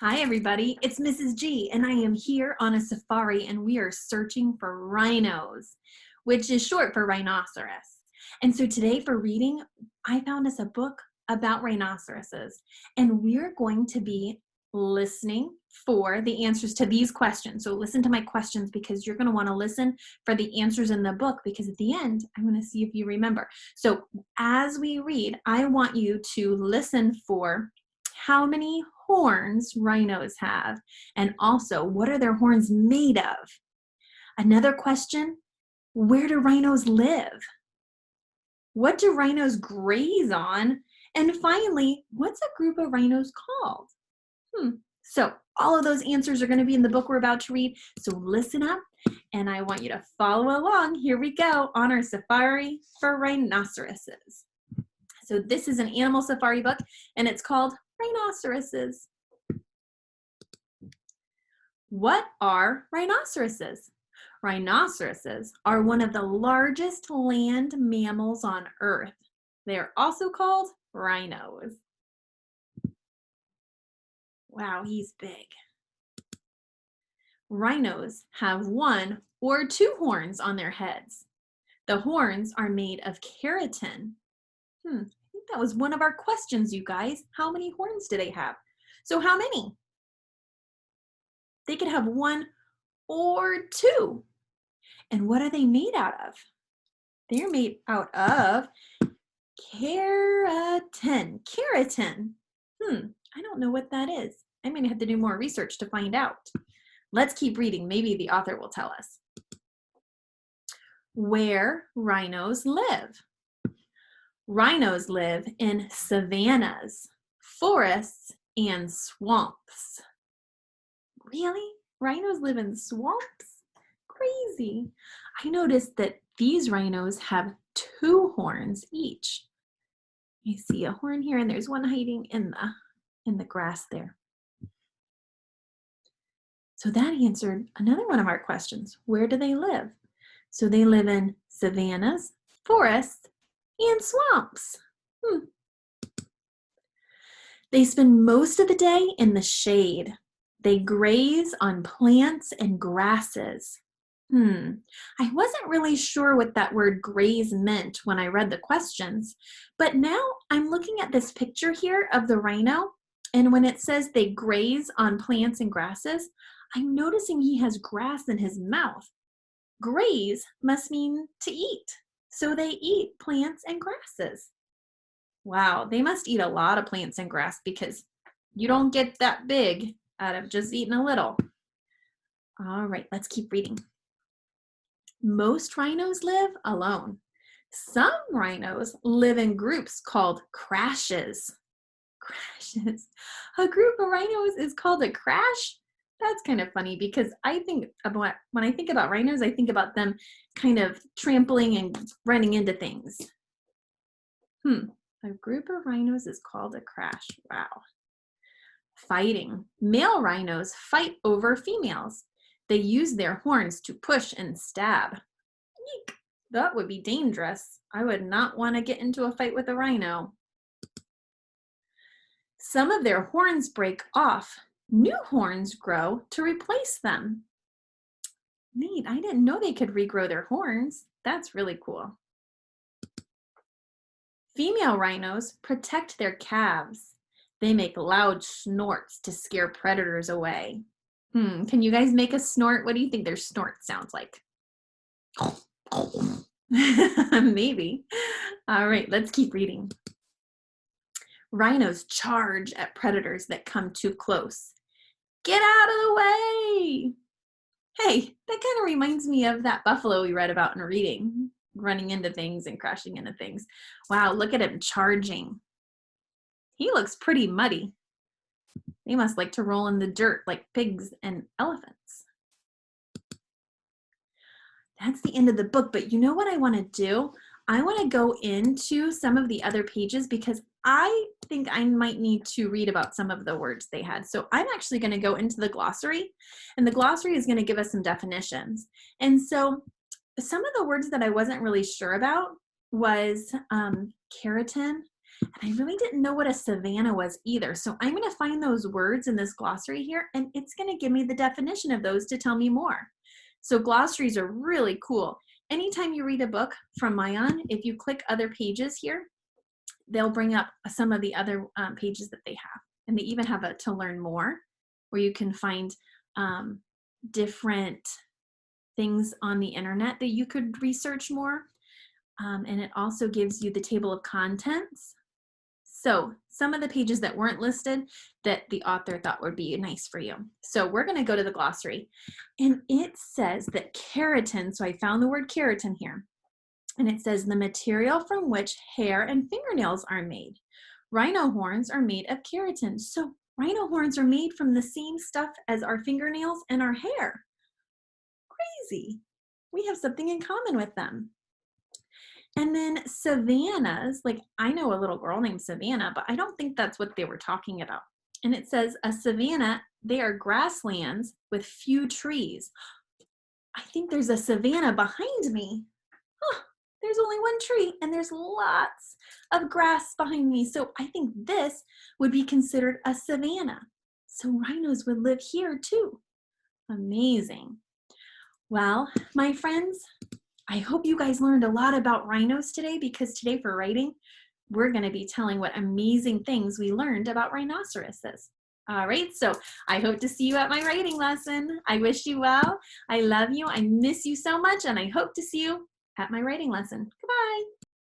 Hi everybody, it's Mrs. G and I am here on a safari and we are searching for rhinos, which is short for rhinoceros. And so today for reading, I found us a book about rhinoceroses and we're going to be listening for the answers to these questions. So listen to my questions because you're going to want to listen for the answers in the book because at the end, I'm going to see if you remember. So as we read, I want you to listen for how many horns rhinos have, and also what are their horns made of? Another question, where do rhinos live? What do rhinos graze on? And finally, what's a group of rhinos called? So all of those answers are going to be in the book we're about to read. So listen up and I want you to follow along. Here we go on our safari for rhinoceroses. So this is an animal safari book and it's called Rhinoceroses. What are rhinoceroses? Rhinoceroses are one of the largest land mammals on Earth. They are also called rhinos. Wow, he's big. Rhinos have one or two horns on their heads. The horns are made of keratin. I think that was one of our questions, you guys. How many horns do they have? So how many? They could have one or two. And what are they made out of? They're made out of keratin. Keratin. I don't know what that is. I'm going to have to do more research to find out. Let's keep reading. Maybe the author will tell us. Where rhinos live. Rhinos live in savannas, forests, and swamps. Really? Rhinos live in swamps? Crazy. I noticed that these rhinos have two horns each. You see a horn here and there's one hiding in the grass there. So that answered another one of our questions. Where do they live? So they live in savannas, forests, and swamps. They spend most of the day in the shade. They graze on plants and grasses. I wasn't really sure what that word graze meant when I read the questions, but now I'm looking at this picture here of the rhino, and when it says they graze on plants and grasses, I'm noticing he has grass in his mouth. Graze must mean to eat, so they eat plants and grasses. Wow, they must eat a lot of plants and grass because you don't get that big out of just eating a little. All right, let's keep reading. Most rhinos live alone. Some rhinos live in groups called crashes. Crashes. A group of rhinos is called a crash? That's kind of funny because when I think about rhinos, I think about them kind of trampling and running into things. A group of rhinos is called a crash. Wow. Fighting. Male rhinos fight over females. They use their horns to push and stab. Eek, that would be dangerous. I would not want to get into a fight with a rhino. Some of their horns break off. New horns grow to replace them. Neat, I didn't know they could regrow their horns. That's really cool. Female rhinos protect their calves. They make loud snorts to scare predators away. Can you guys make a snort? What do you think their snort sounds like? Maybe. All right, let's keep reading. Rhinos charge at predators that come too close. Get out of the way! Hey, that kind of reminds me of that buffalo we read about in reading, running into things and crashing into things. Wow, look at him charging. He looks pretty muddy. They must like to roll in the dirt like pigs and elephants. That's the end of the book, but you know what I want to do? I want to go into some of the other pages because I think I might need to read about some of the words they had. So I'm actually going to go into the glossary, and the glossary is going to give us some definitions. And so some of the words that I wasn't really sure about was keratin. And I really didn't know what a savanna was either. So I'm going to find those words in this glossary here, and it's going to give me the definition of those to tell me more. So glossaries are really cool. Anytime you read a book from Mayan, if you click other pages here, they'll bring up some of the other pages that they have. And they even have a to learn more, where you can find different things on the internet that you could research more. And it also gives you the table of contents. So some of the pages that weren't listed that the author thought would be nice for you. So we're going to go to the glossary, and it says that keratin, so I found the word keratin here, and it says the material from which hair and fingernails are made. Rhino horns are made of keratin. So rhino horns are made from the same stuff as our fingernails and our hair. Crazy. We have something in common with them. And then savannas, like I know a little girl named Savannah, but I don't think that's what they were talking about. And it says a savanna, they are grasslands with few trees. I think there's a savanna behind me. Huh, there's only one tree and there's lots of grass behind me. So I think this would be considered a savanna. So rhinos would live here too. Amazing. Well, my friends, I hope you guys learned a lot about rhinos today, because today for writing, we're going to be telling what amazing things we learned about rhinoceroses. All right, so I hope to see you at my writing lesson. I wish you well. I love you. I miss you so much, and I hope to see you at my writing lesson. Goodbye.